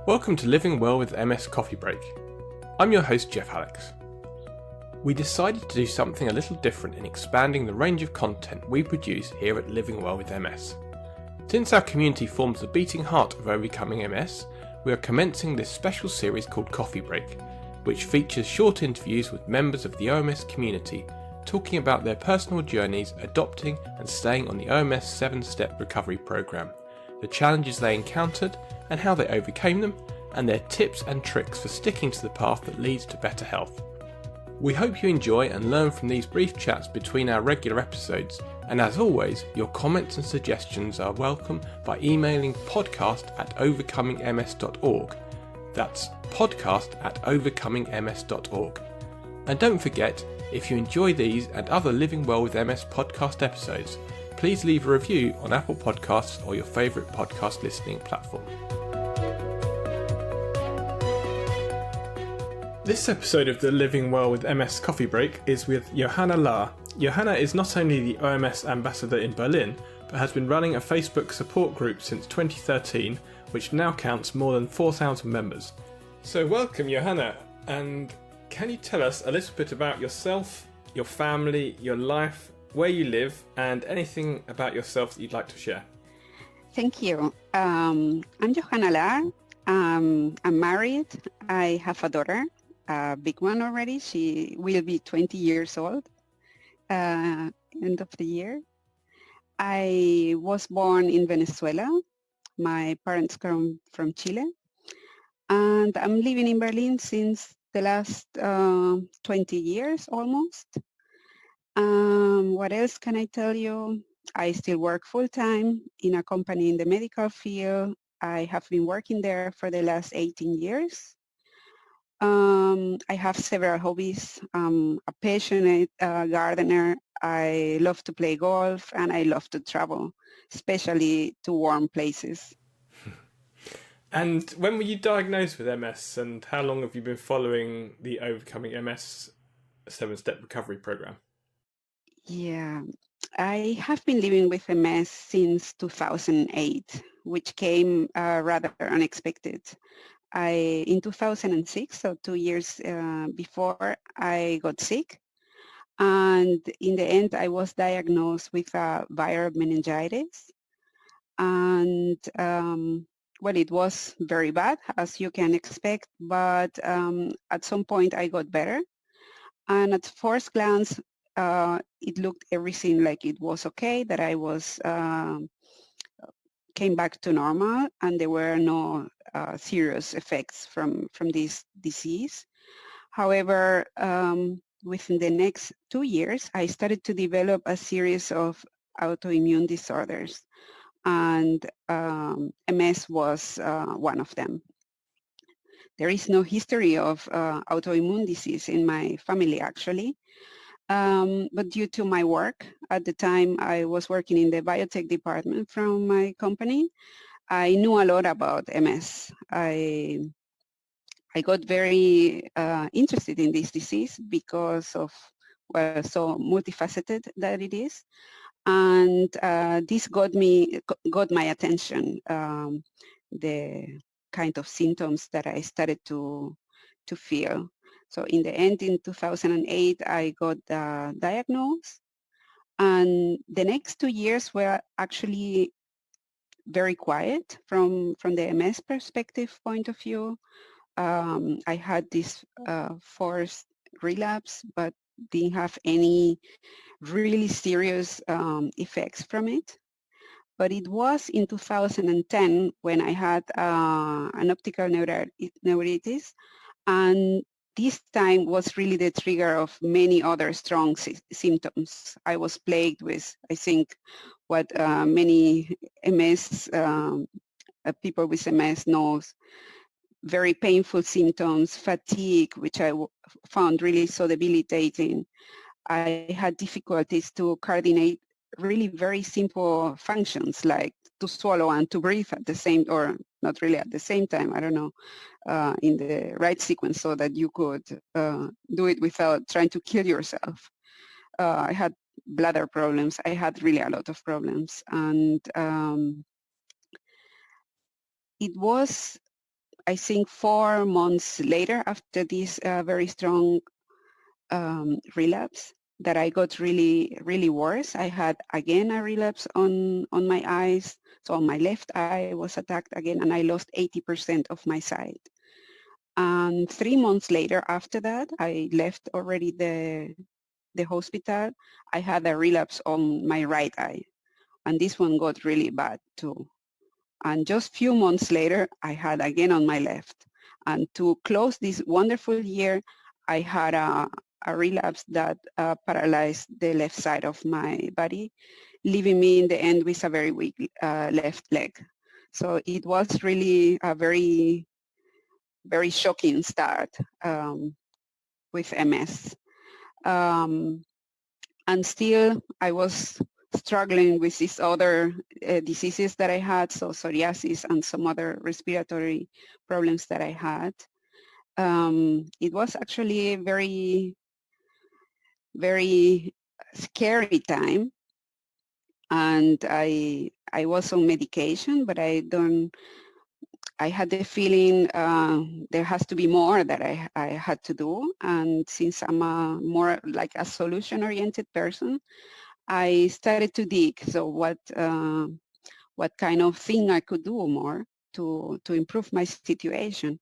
Welcome to Living Well with MS Coffee Break. I'm your host Jeff Alex. We decided to do something a little different in expanding the range of content we produce here at Living Well with MS. Since our community forms the beating heart of overcoming MS, we are commencing this special series called Coffee Break, which features short interviews with members of the OMS community talking about their personal journeys adopting and staying on the OMS 7-step recovery program, the challenges they encountered and how they overcame them, and their tips and tricks for sticking to the path that leads to better health. We hope you enjoy and learn from these brief chats between our regular episodes, and as always, your comments and suggestions are welcome by emailing podcast@overcomingms.org. That's podcast@overcomingms.org. And don't forget, if you enjoy these and other Living Well with MS podcast episodes, please leave a review on Apple Podcasts or your favourite podcast listening platform. This episode of the Living Well with MS Coffee Break is with Johanna Lahr. Johanna is not only the OMS ambassador in Berlin, but has been running a Facebook support group since 2013, which now counts more than 4,000 members. So welcome, Johanna, and can you tell us a little bit about yourself, your family, your life, where you live, and anything about yourself that you'd like to share? Thank you. I'm Johanna Lahr. I'm married. I have a daughter, a big one already. She will be 20 years old end of the year. I was born in Venezuela. My parents come from Chile. And I'm living in Berlin since the last 20 years almost. What else can I tell you? I still work full-time in a company in the medical field. I have been working there for the last 18 years. I have several hobbies. I'm a passionate gardener. I love to play golf and I love to travel, especially to warm places. And when were you diagnosed with MS, and how long have you been following the Overcoming MS 7-step recovery program? Yeah, I have been living with MS since 2008, which came rather unexpected. In 2006, so 2 years before, I got sick. And in the end, I was diagnosed with a viral meningitis. And well, it was very bad, as you can expect, but at some point I got better. And at first glance, it looked everything like it was okay, that I was came back to normal, and there were no serious effects from this disease. However, within the next 2 years, I started to develop a series of autoimmune disorders, and MS was one of them. There is no history of autoimmune disease in my family, actually. But due to my work, at the time I was working in the biotech department from my company, I knew a lot about MS. I got very interested in this disease because of, well, so multifaceted that it is. And this got my attention, the kind of symptoms that I started to feel. So in the end, in 2008, I got diagnosed. And the next 2 years were actually very quiet from the MS perspective point of view. I had this forced relapse, but didn't have any really serious effects from it. But it was in 2010 when I had an optical neuritis, and this time was really the trigger of many other strong symptoms. I was plagued with, I think, what many MS people with MS knows, very painful symptoms, fatigue, which I found really so debilitating. I had difficulties to coordinate really very simple functions like to swallow and to breathe at the same, or not really at the same time, I don't know, in the right sequence so that you could do it without trying to kill yourself. I had bladder problems. I had really a lot of problems. And it was I think 4 months later, after this very strong relapse, that I got really, really worse. I had again a relapse on my eyes. So on my left eye was attacked again, and I lost 80% of my sight. And 3 months later, after that, I left already the hospital. I had a relapse on my right eye, and this one got really bad too. And just few months later, I had again on my left. And to close this wonderful year, I had a relapse that paralyzed the left side of my body, leaving me in the end with a very weak left leg. So it was really a very, very shocking start with MS. Um, and still I was struggling with these other diseases that I had, so psoriasis and some other respiratory problems that I had. It was actually a very, very scary time, and I was on medication, but I had the feeling there has to be more that I had to do, and since I'm a more like a solution-oriented person, I started to dig. So what kind of thing I could do more to improve my situation.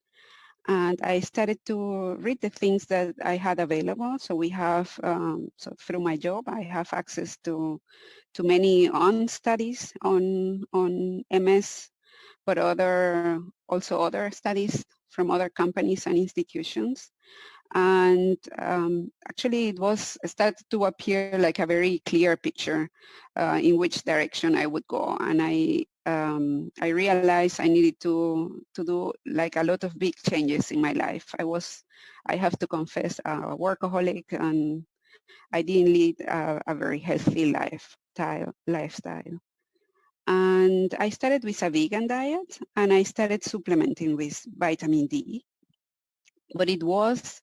And I started to read the things that I had available. So we have, so through my job, I have access to many on studies on MS, but also other studies from other companies and institutions. And actually it was started to appear like a very clear picture in which direction I would go. And I realized I needed to do like a lot of big changes in my life. I have to confess, a workaholic, and I didn't lead a very healthy lifestyle. And I started with a vegan diet, and I started supplementing with vitamin D. But it was,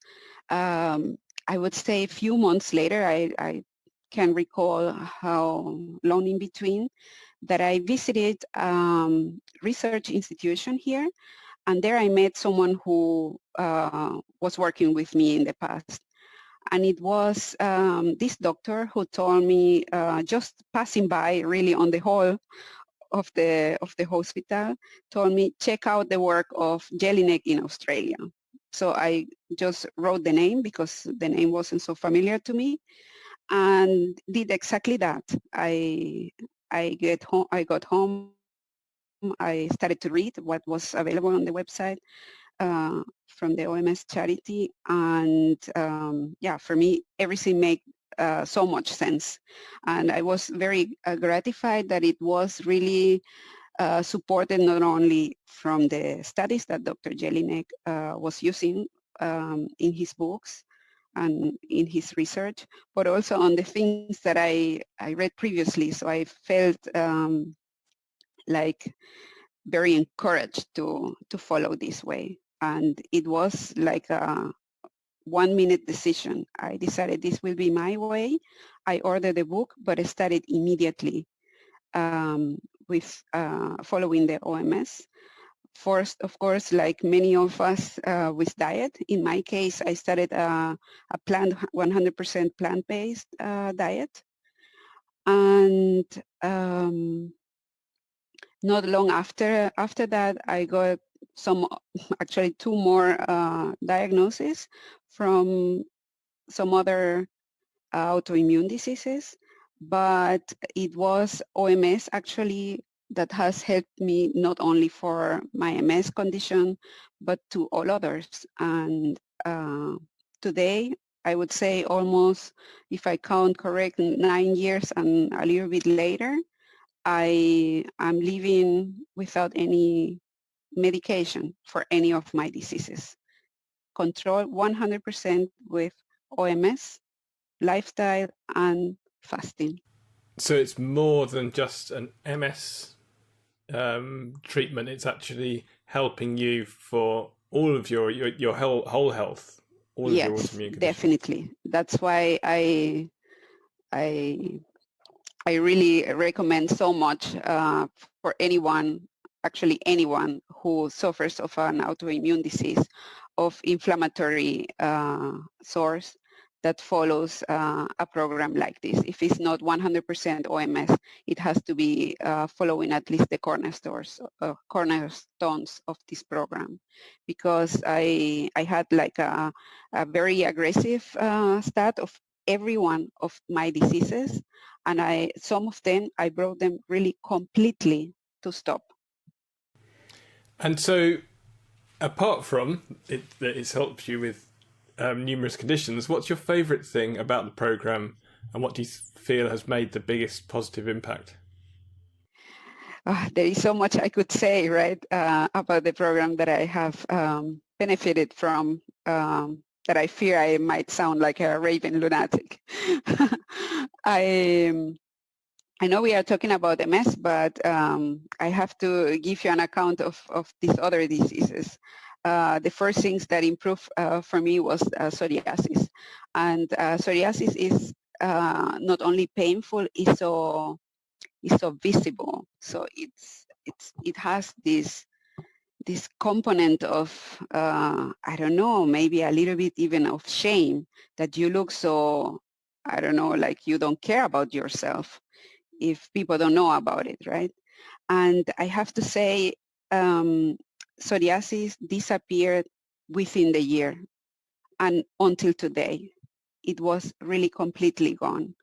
I would say, a few months later, I can recall how long in between, that I visited research institution here, and there I met someone who was working with me in the past. And it was this doctor who told me, just passing by really on the hall of the hospital, told me, check out the work of Jelinek in Australia. So I just wrote the name because the name wasn't so familiar to me, and did exactly that. I got home. I started to read what was available on the website from the OMS charity, and yeah, for me, everything made so much sense. And I was very gratified that it was really supported not only from the studies that Dr. Jelinek was using in his books and in his research, but also on the things that I read previously. So I felt like very encouraged to follow this way. And it was like a 1-minute decision. I decided this will be my way. I ordered the book, but I started immediately with following the OMS. First, of course, like many of us with diet. In my case, I started a 100% plant-based diet. And not long after that, I got actually 2 more diagnoses from some other autoimmune diseases, but it was OMS actually that has helped me not only for my MS condition, but to all others. And today, I would say almost, if I count correct, 9 years and a little bit later, I am living without any medication for any of my diseases. Control 100% with OMS, lifestyle, and fasting. So it's more than just an MS treatment. It's actually helping you for all of your whole health, all of your Yes, autoimmune conditions. definitely. That's why I really recommend so much for anyone actually anyone who suffers of an autoimmune disease of inflammatory source that follows a program like this. If it's not 100% OMS, it has to be following at least the cornerstones of this program, because I had like a very aggressive stat of every one of my diseases, and some of them I brought them really completely to stop. And so, apart from it, that it's helped you with numerous conditions, what's your favourite thing about the programme, and what do you feel has made the biggest positive impact? There is so much I could say, right, about the program that I have benefited from, that I fear I might sound like a raving lunatic. I know we are talking about MS, but I have to give you an account of these other diseases. The first things that improved for me was psoriasis. And psoriasis is not only painful, it's so visible. So it has this component of I don't know, maybe a little bit even of shame, that you look so, I don't know, like you don't care about yourself if people don't know about it, right? And I have to say, psoriasis disappeared within the year, and until today, it was really completely gone.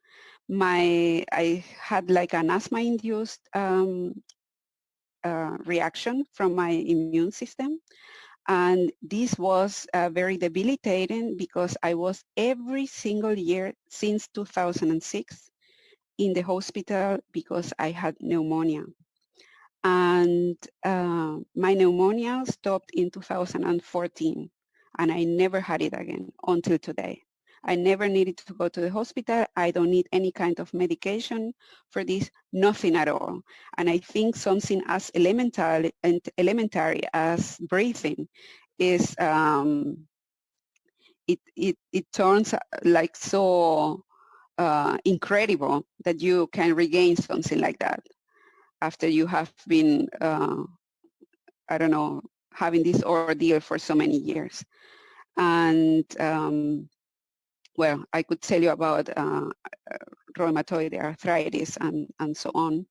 I had like an asthma-induced reaction from my immune system. And this was very debilitating, because I was every single year since 2006 in the hospital because I had pneumonia. And my pneumonia stopped in 2014, and I never had it again until today. I never needed to go to the hospital. I don't need any kind of medication for this, nothing at all. And I think something as elementary as breathing is, it turns like so incredible that you can regain something like that after you have been, I don't know, having this ordeal for so many years. And well, I could tell you about rheumatoid arthritis and so on.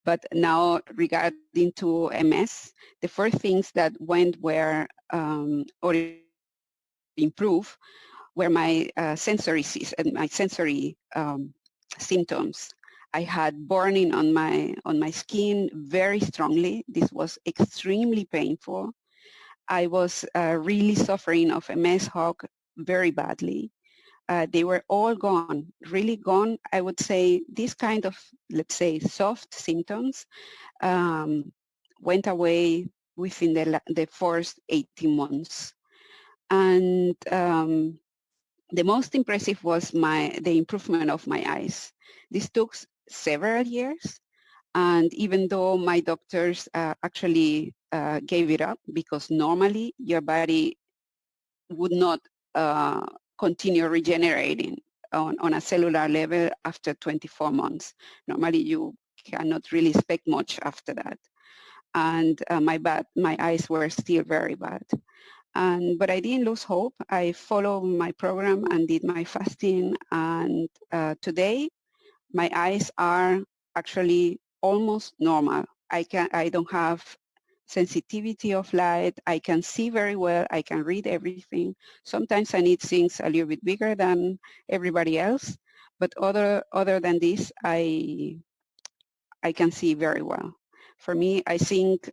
But now regarding to MS, the first things that went were or improve were my sensory symptoms. I had burning on my skin very strongly. This was extremely painful. I was really suffering of MS hawk very badly. They were all gone, really gone. I would say this kind of, let's say, soft symptoms went away within the first 18 months. And the most impressive was the improvement of my eyes. This took several years, and even though my doctors actually gave it up, because normally your body would not uh, continue regenerating on a cellular level after 24 months. Normally you cannot really expect much after that. And my eyes were still very bad. But I didn't lose hope. I followed my program and did my fasting. And today, my eyes are actually almost normal. I don't have sensitivity of light. I can see very well. I can read everything. Sometimes I need things a little bit bigger than everybody else. But other than this, I can see very well. For me, I think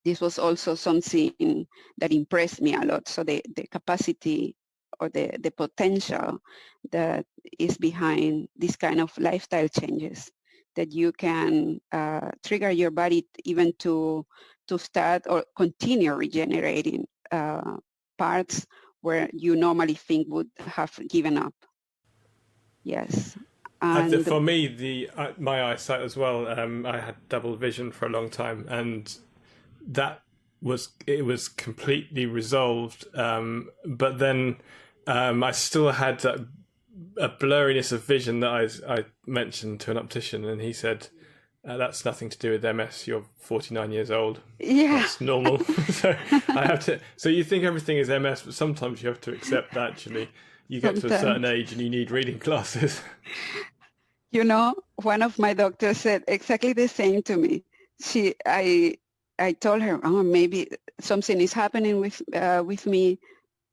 this was also something that impressed me a lot. So the capacity or the potential that is behind this kind of lifestyle changes, that you can trigger your body even to start or continue regenerating parts where you normally think would have given up. Yes. And For me, my eyesight as well. I had double vision for a long time, and that was completely resolved. But then I still had a blurriness of vision that I mentioned to an optician, and he said That's nothing to do with MS. You're 49 years old. Yeah. That's normal. So I have to. So you think everything is MS, but sometimes you have to accept that actually you get to a certain Sometimes. age and you need reading glasses. You know, one of my doctors said exactly the same to me. She, I told her, oh, maybe something is happening with me.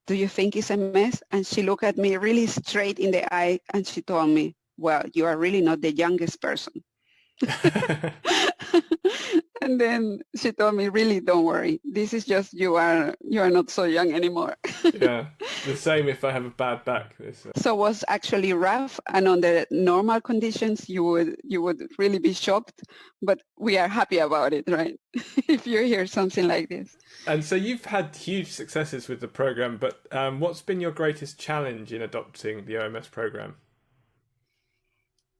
Do you think it's a mess? And she looked at me really straight in the eye and she told me, well, you are really not the youngest person. And then she told me, really, don't worry. This is just you are not so young anymore. Yeah, the same if I have a bad back. So it was actually rough, and under normal conditions, you would really be shocked. But we are happy about it, right? If you hear something like this. And so you've had huge successes with the program, but what's been your greatest challenge in adopting the OMS program?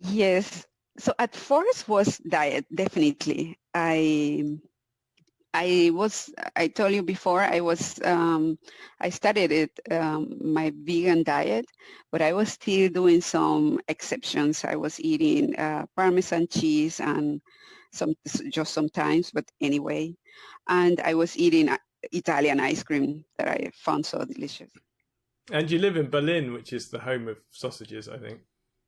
Yes. So at first was diet, definitely. I told you before, I started my vegan diet, but I was still doing some exceptions. I was eating Parmesan cheese and just sometimes, but anyway. And I was eating Italian ice cream that I found so delicious. And you live in Berlin, which is the home of sausages, I think.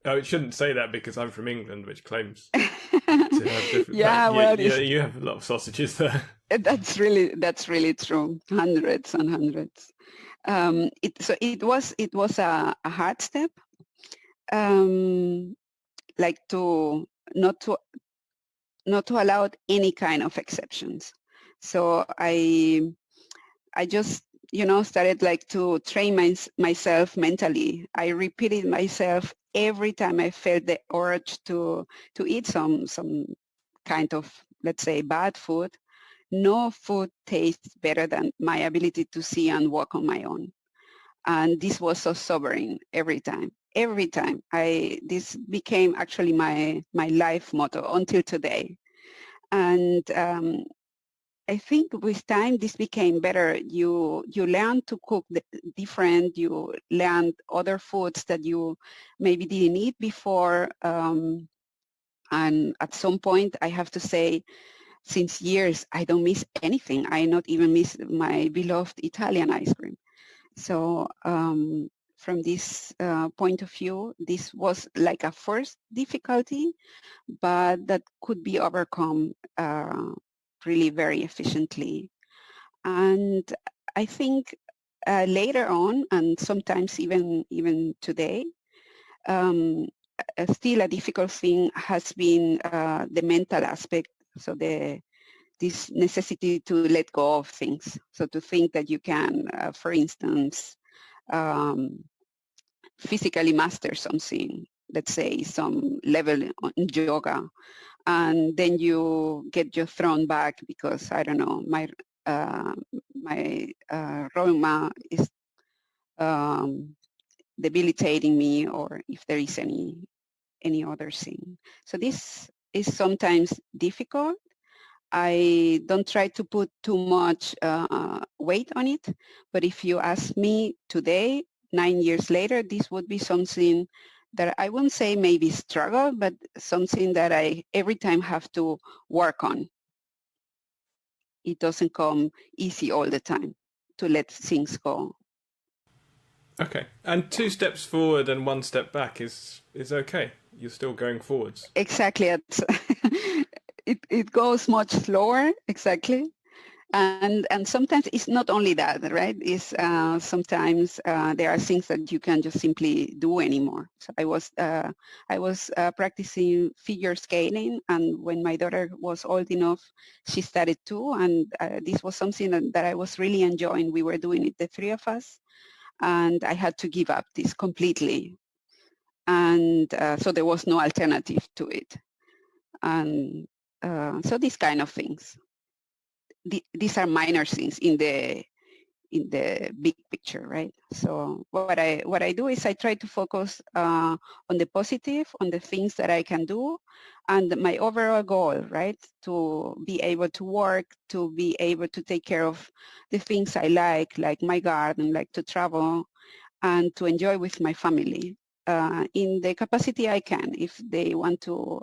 Oh, it shouldn't say that because I'm from England, which claims to have different. Yeah, well, You have a lot of sausages there. that's really true. Hundreds and hundreds. So it was a hard step, like to not to not to allow any kind of exceptions. So I just started like to train myself mentally. I repeated myself every time I felt the urge to eat some kind of, let's say, bad food. No food tastes better than my ability to see and walk on my own. And this was so sobering every time. Every time. This became actually my life motto until today. And I think with time this became better. You learn to cook different. You learn other foods that you maybe didn't eat before. And at some point, I have to say, since years, I don't miss anything. I not even miss my beloved Italian ice cream. So from this point of view, this was like a first difficulty, but that could be overcome really very efficiently. And I think later on, and sometimes even today, um, still a difficult thing has been the mental aspect. So this necessity to let go of things. So to think that you can, for instance, um, physically master something, let's say some level in yoga, and then you get your thrown back because I don't know, uh, my rheuma is um, debilitating me, or if there is any other thing. So this is sometimes difficult. I don't try to put too much weight on it, but if you ask me today, 9 years later, this would be something that I wouldn't say maybe struggle, but something that I every time have to work on. It doesn't come easy all the time to let things go. Okay, and Yeah, two steps forward and one step back is okay. You're still going forwards. exactly. It goes much slower, exactly. And sometimes it's not only that, right? It's sometimes there are things that you can just simply do anymore. So I was practicing figure skating, and when my daughter was old enough, she started too, and this was something that I was really enjoying. We were doing it, the three of us, and I had to give up this completely, and so there was no alternative to it, and so these kind of things. These are minor things in the big picture, right? So what I do is I try to focus on the positive, on the things that I can do, and my overall goal, right? To be able to work, to be able to take care of the things I like my garden, like to travel, and to enjoy with my family in the capacity I can. If they want to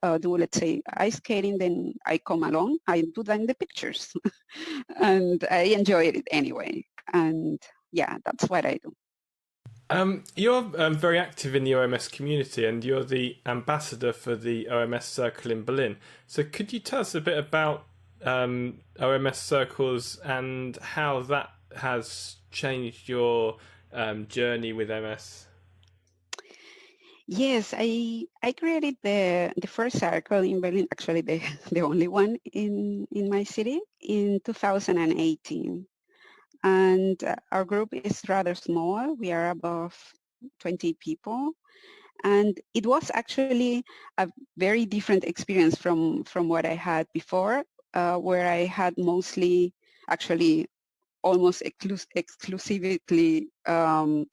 do, let's say, ice skating, then I come along, I do then the pictures, and I enjoy it anyway. And yeah, that's what I do. You're very active in the OMS community, and you're the ambassador for the OMS Circle in Berlin. So could you tell us a bit about OMS circles and how that has changed your journey with MS? Yes, I created the first circle in Berlin, actually the the only one in my city, in 2018. And our group is rather small. We are above 20 people. And it was actually a very different experience from what I had before, where I had mostly, actually almost exclusively um,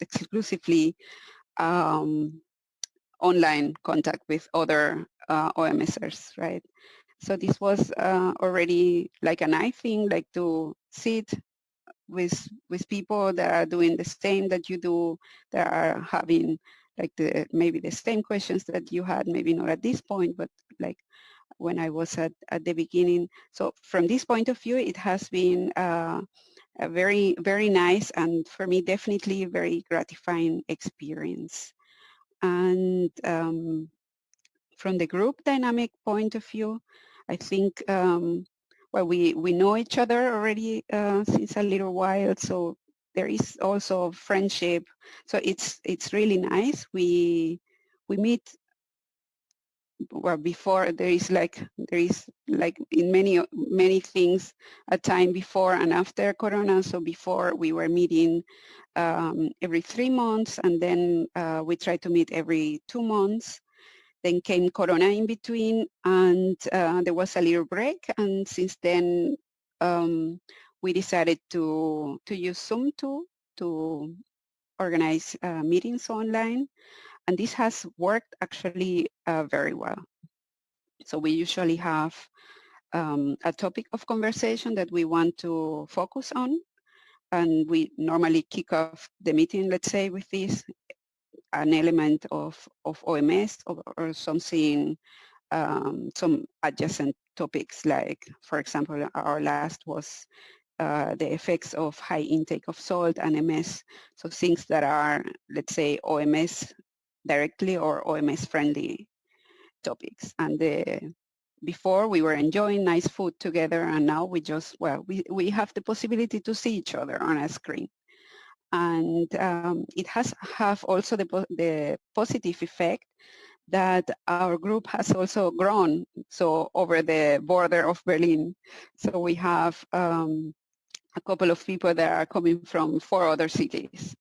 online contact with other OMSers, right? So this was already like a nice thing, like to sit with people that are doing the same that you do, that are having like maybe the same questions that you had, maybe not at this point, but like when I was at the beginning. So from this point of view, it has been a very, very nice, and for me, definitely very gratifying experience. And from the group dynamic point of view, I think, well, we know each other already since a little while, so there is also friendship. So it's really nice. We meet, well, before there is like in many things, a time before and after Corona. So before we were meeting every 3 months, and then we try to meet every 2 months. Then came Corona in between, and there was a little break. And since then, we decided to use Zoom to organize meetings online. And this has worked actually very well. So we usually have a topic of conversation that we want to focus on. And we normally kick off the meeting, let's say, with this, an element of OMS, or something, some adjacent topics, like, for example, our last was the effects of high intake of salt and MS. So things that are, let's say, OMS directly or OMS friendly topics. And before we were enjoying nice food together, and now we just, well, we have the possibility to see each other on a screen. And it has have also the positive effect that our group has also grown, so over the border of Berlin. So we have a couple of people that are coming from 4 other cities.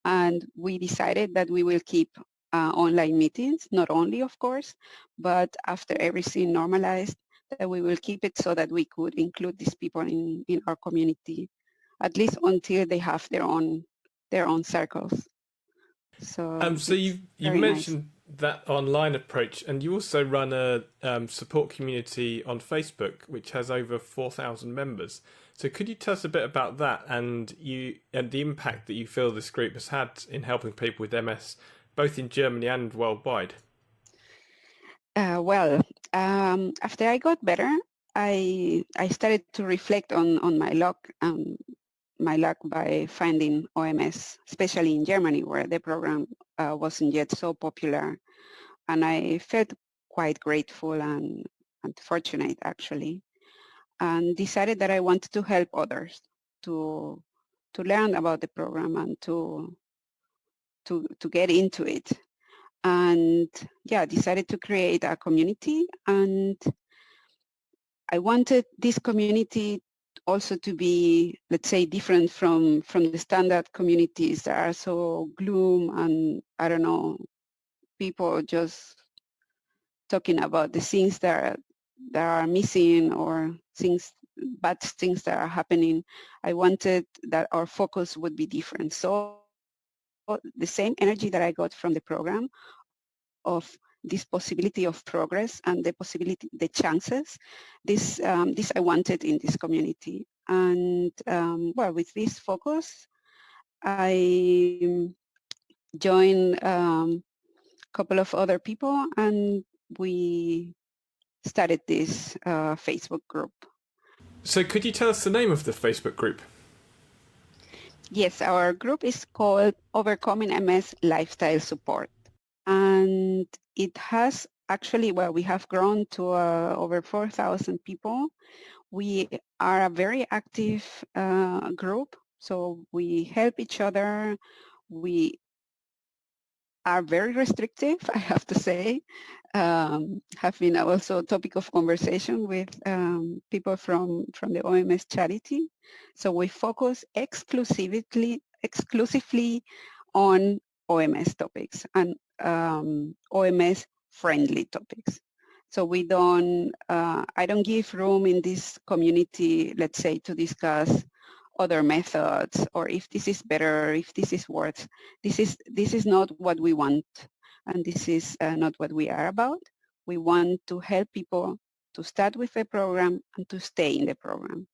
And we decided that we will keep online meetings, not only, of course, but after everything normalized, that we will keep it so that we could include these people in our community, at least until they have their own circles. So So it's you've very nice. mentioned that online approach, and you also run a support community on Facebook, which has over 4,000 members. So could you tell us a bit about that, and the impact that you feel this group has had in helping people with MS, both in Germany and worldwide? Well, after I got better, I started to reflect on my luck by finding OMS, especially in Germany, where the program wasn't yet so popular. And I felt quite grateful and fortunate, actually, and decided that I wanted to help others to to learn about the program and to get into it. And yeah, decided to create a community. And I wanted this community also to be, let's say, different from the standard communities that are so gloom, and I don't know, people just talking about the things that are missing, or bad things that are happening. I wanted that our focus would be different. So the same energy that I got from the program, of this possibility of progress and the chances, this I wanted in this community. And well, with this focus, I joined a couple of other people, and we started this Facebook group. So could you tell us the name of the Facebook group? Yes, our group is called Overcoming MS Lifestyle Support. And it has actually, well, we have grown to over 4,000 people. We are a very active group, so we help each other. We are very restrictive, I have to say. Have been also a topic of conversation with people from the OMS charity. So we focus exclusively on OMS topics and OMS friendly topics. So we don't, I don't give room in this community, let's say, to discuss other methods or if this is better, if this is worse. This is not what we want, and this is not what we are about. We want to help people to start with the program and to stay in the program.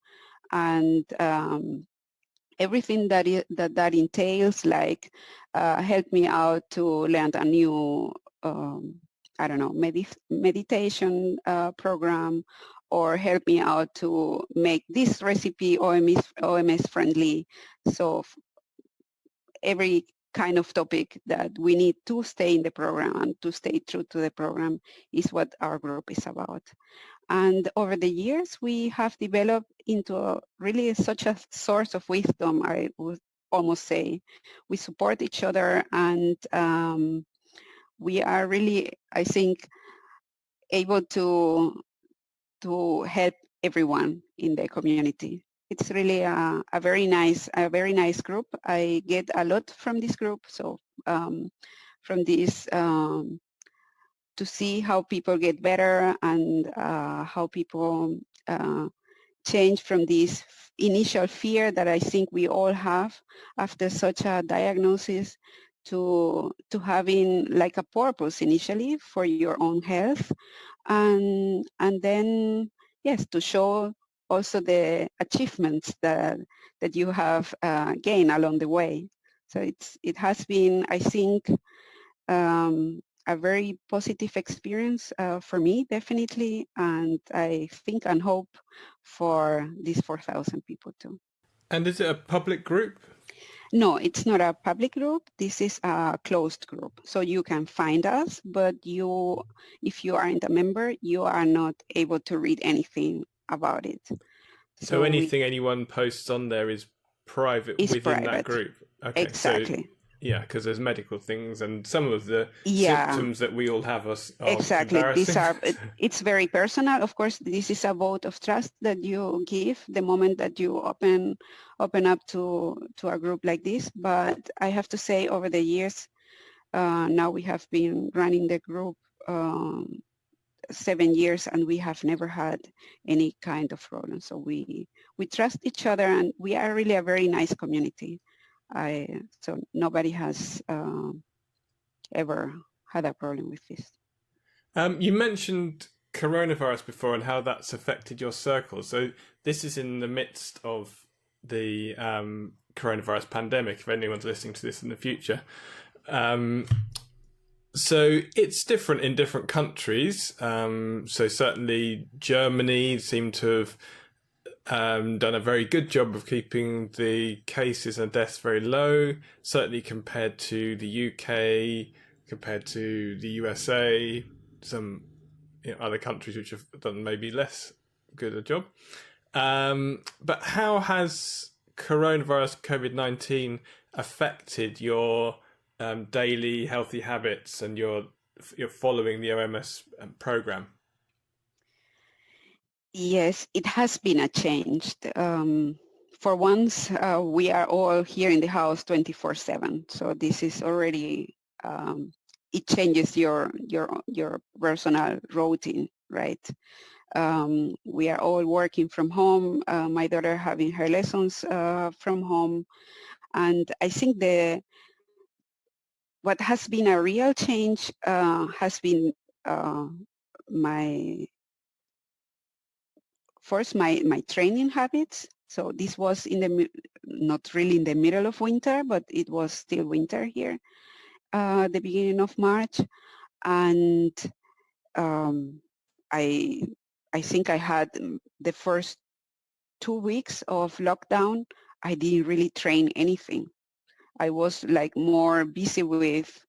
And everything that entails, like help me out to learn a new, I don't know, maybe meditation program, or help me out to make this recipe OMS friendly. So every kind of topic that we need to stay in the program and to stay true to the program is what our group is about. And over the years, we have developed into really such a source of wisdom, I would almost say. We support each other, and we are really, I think, able to help everyone in the community. It's really a very nice group. I get a lot from this group. So from this, to see how people get better and how people change from this initial fear that I think we all have after such a diagnosis to having like a purpose initially for your own health, and then yes, to show also the achievements that you have gained along the way. So it has been, I think, a very positive experience for me, definitely, and I think and hope for these 4,000 people too. And is it a public group? No, it's not a public group. This is a closed group. So you can find us, but if you aren't a member, you are not able to read anything about it. So So anything anyone posts on there is private it's within that private. group. Okay, so Exactly. yeah, because there's medical things and some of the Yeah. symptoms that we all have are Exactly. These embarrassing. are, it's very personal. Of course, this is a vote of trust that you give the moment that you open up to a group like this. But I have to say, over the years, now we have been running the group 7 years, and we have never had any kind of problem. So we trust each other, and we are really a very nice community. So nobody has ever had a problem with this. You mentioned coronavirus before and how that's affected your circle. So this is in the midst of the coronavirus pandemic, if anyone's listening to this in the future. So it's different in different countries. So certainly Germany seemed to have done a very good job of keeping the cases and deaths very low, certainly compared to the UK, compared to the USA, some other countries which have done maybe less good a job. But how has coronavirus COVID-19 affected your daily healthy habits and your following the OMS program? Yes, it has been a change. For once, we are all here in the house 24/7. So this is already, it changes your personal routine, right? We are all working from home. My daughter having her lessons from home, and I think what has been a real change has been my first my training habits. So this was in not really in the middle of winter, but it was still winter here, the beginning of March, and I think I had the first 2 weeks of lockdown, I didn't really train anything. I was like more busy with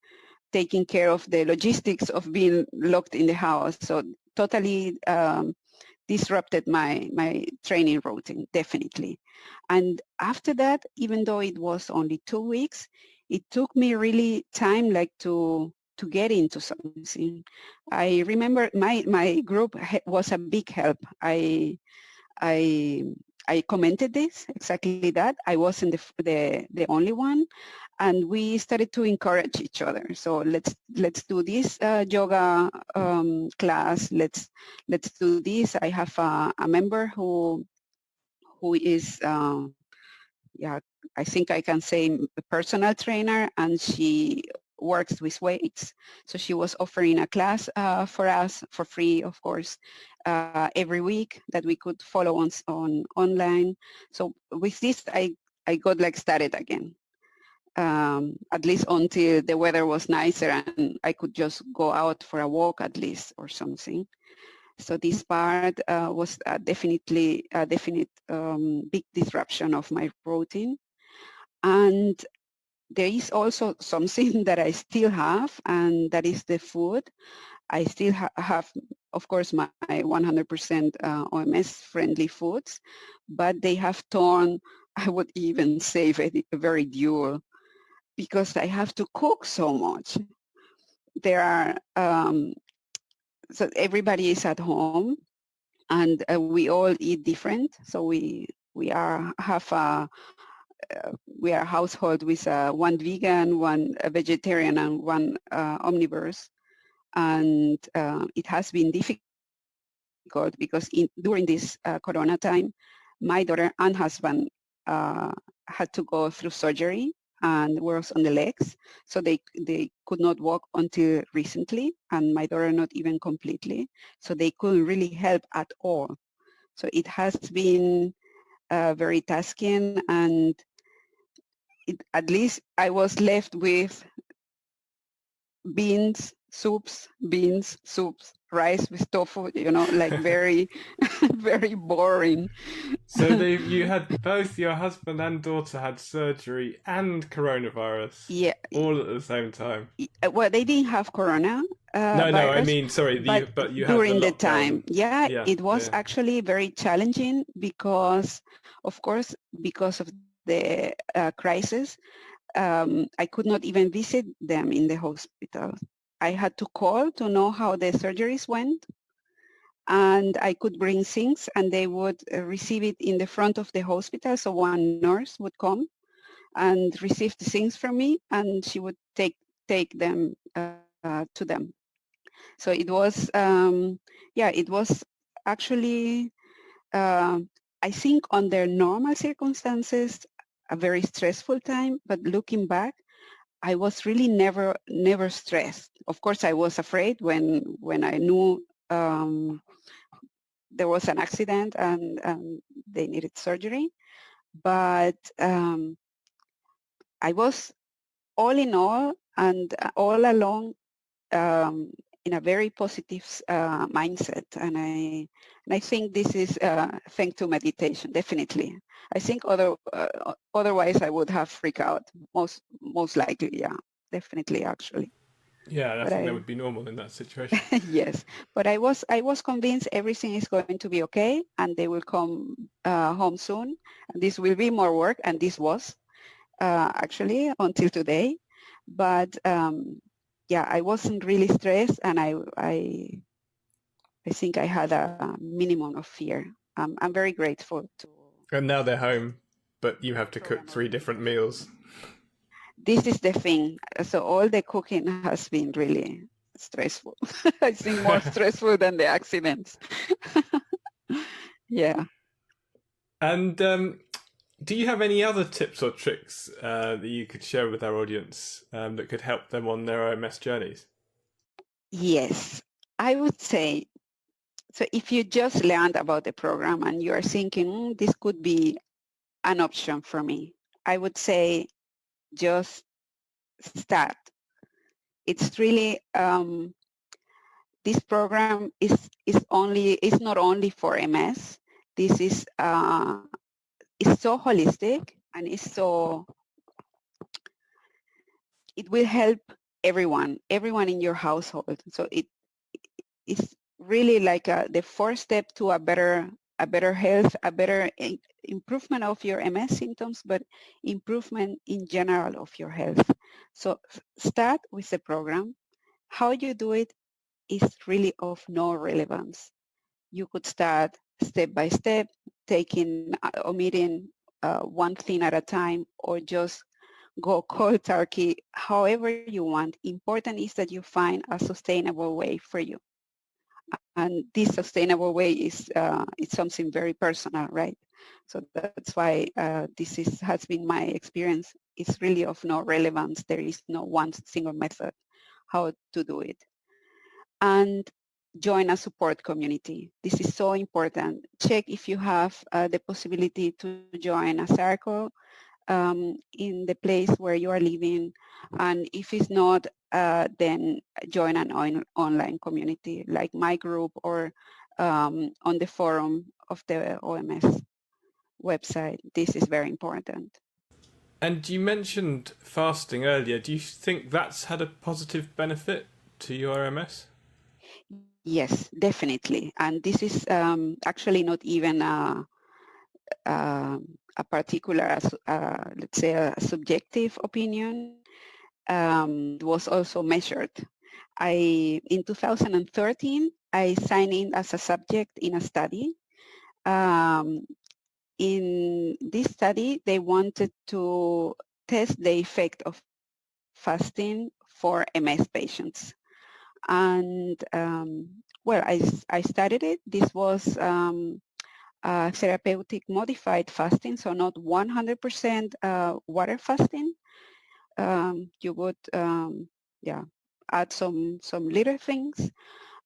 taking care of the logistics of being locked in the house. So totally disrupted my training routine, definitely. And after that, even though it was only 2 weeks, it took me really time like to get into something. I remember my group was a big help. I I commented this exactly that I wasn't the only one, and we started to encourage each other. So let's do this yoga class. Let's do this. I have a member who is yeah, I think I can say a personal trainer, and she works with weights. So she was offering a class for us for free, of course, every week that we could follow on online. So with this, I got like started again. At least until the weather was nicer and I could just go out for a walk at least or something. So this part was definitely a definite big disruption of my routine. And there is also something that I still have, and that is the food. I still have, of course, my 100% OMS-friendly foods, but they have turned, I would even say, very dual, because I have to cook so much. There are, so everybody is at home, and we all eat different. So we are a household with one vegan, one vegetarian, and one omnivorous. And it has been difficult because during this Corona time, my daughter and husband had to go through surgery and was on the legs, so they could not walk until recently, and my daughter not even completely. So they couldn't really help at all. So it has been very tasking, and at least I was left with beans, soups, rice with tofu, like very, very boring. So you had both your husband and daughter had surgery and coronavirus Yeah, all at the same time. well, they didn't have corona No, I virus, mean, sorry, but you had the during the lockdown. time, yeah, Yeah, it was yeah. actually very challenging because, of course, because of the crisis, I could not even visit them in the hospital. I had to call to know how the surgeries went, and I could bring things, and they would receive it in the front of the hospital. So one nurse would come and receive the things from me, and she would take them to them. So it was, yeah, it was actually, uh, I think under normal circumstances, a very stressful time. But looking back, I was really never stressed. Of course, I was afraid when I knew there was an accident and they needed surgery. But I was all in all and all along um, in a very positive mindset. And I think this is thanks to meditation, definitely. I think otherwise I would have freaked out, most likely, yeah, definitely, actually. Yeah, I But think that I, would be normal in that situation. yes, but I was convinced everything is going to be okay, and they will come home soon. And this will be more work, and this was actually until today. But yeah, I wasn't really stressed, and I think I had a minimum of fear. I'm very grateful to And now they're home, but you the have to program cook three different organization. meals. This is the thing. So all the cooking has been really stressful. I think more stressful than the accidents. Yeah. And do you have any other tips or tricks that you could share with our audience that could help them on their OMS journeys? Yes. I would say, so if you just learned about the program and you are thinking, this could be an option for me, I would say just start. It's really, this program is not only for MS. This is so holistic, and it will help everyone in your household. So it's really like the first step to a better health, a better improvement of your MS symptoms, but improvement in general of your health. So start with the program. How you do it is really of no relevance. You could start step by step, omitting one thing at a time, or just go cold turkey, however you want. Important is that you find a sustainable way for you. And this sustainable way is it's something very personal, right? So that's why has been my experience. It's really of no relevance. There is no one single method how to do it. And join a support community. This is so important. Check if you have the possibility to join a circle in the place where you are living. And if it's not, then join an online community like my group, or on the forum of the OMS website. This is very important. And you mentioned fasting earlier. Do you think that's had a positive benefit to your MS? Yes, definitely. And this is actually not even a particular, let's say, a subjective opinion. It was also measured. In 2013, I signed in as a subject in a study. Um, in this study, they wanted to test the effect of fasting for MS patients. And well, I studied it. This was therapeutic modified fasting, so not 100% water fasting. You would, yeah, add some little things,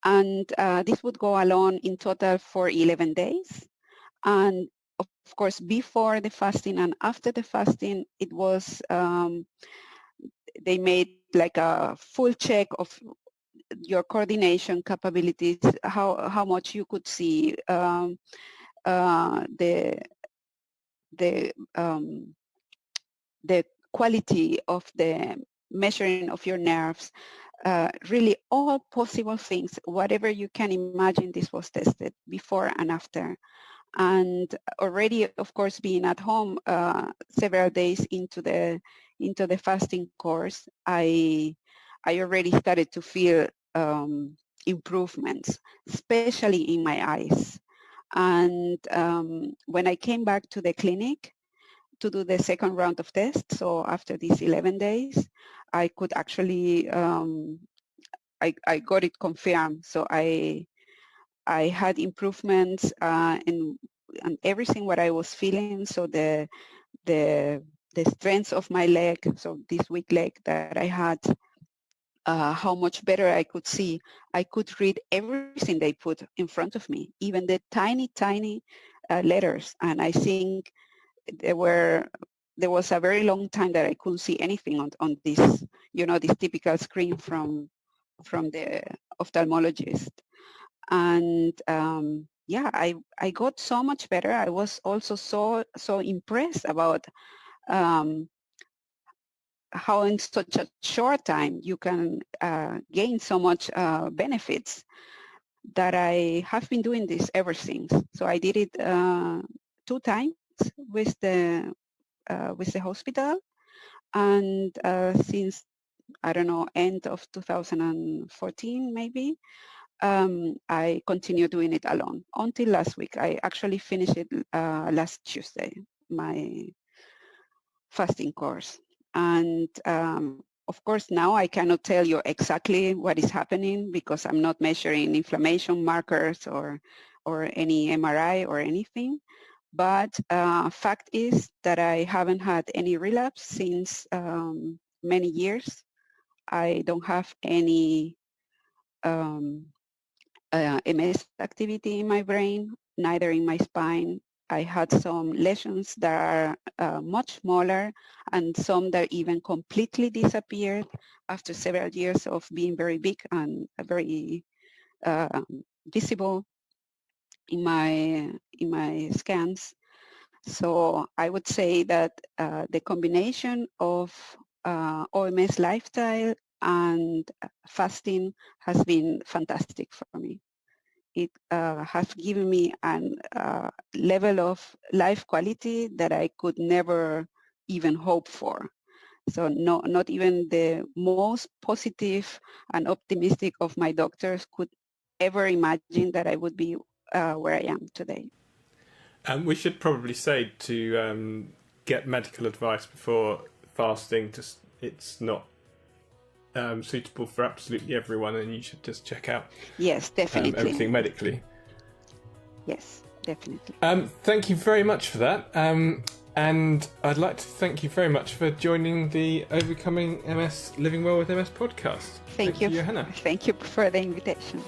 and this would go along in total for 11 days. And of course, before the fasting and after the fasting, it was they made like a full check of your coordination capabilities, how much you could see, the the um, the quality of the measuring of your nerves, really all possible things, whatever you can imagine. This was tested before and after. And already, of course, being at home several days into the fasting course, I already started to feel improvements, especially in my eyes. And when I came back to the clinic to do the second round of tests, so after these 11 days, I could actually, I got it confirmed. So I had improvements in everything what I was feeling. So the the strength of my leg, so this weak leg that I had, how much better I could see. I could read everything they put in front of me, even the tiny letters. And I think there was a very long time that I couldn't see anything on this, this typical screen from the ophthalmologist. And yeah, I got so much better. I was also so impressed about um, how in such a short time you can gain so much benefits, that I have been doing this ever since. So I did it 2 times with the hospital, and since, I don't know, end of 2014 maybe, I continue doing it alone until last week. I actually finished it last Tuesday, my fasting course. And of course, now I cannot tell you exactly what is happening because I'm not measuring inflammation markers or any MRI or anything. But fact is that I haven't had any relapse since many years. I don't have any MS activity in my brain, neither in my spine. I had some lesions that are much smaller, and some that even completely disappeared after several years of being very big and very visible in my scans. So I would say that the combination of OMS lifestyle and fasting has been fantastic for me. It has given me a level of life quality that I could never even hope for. So not even the most positive and optimistic of my doctors could ever imagine that I would be where I am today. We should probably say to get medical advice before fasting. It's not suitable for absolutely everyone, and you should just check out Yes, definitely. everything medically. Yes, definitely. Thank you very much for that. And I'd like to thank you very much for joining the Overcoming MS Living Well with MS podcast. Thank you, Johanna. Thank you for the invitation.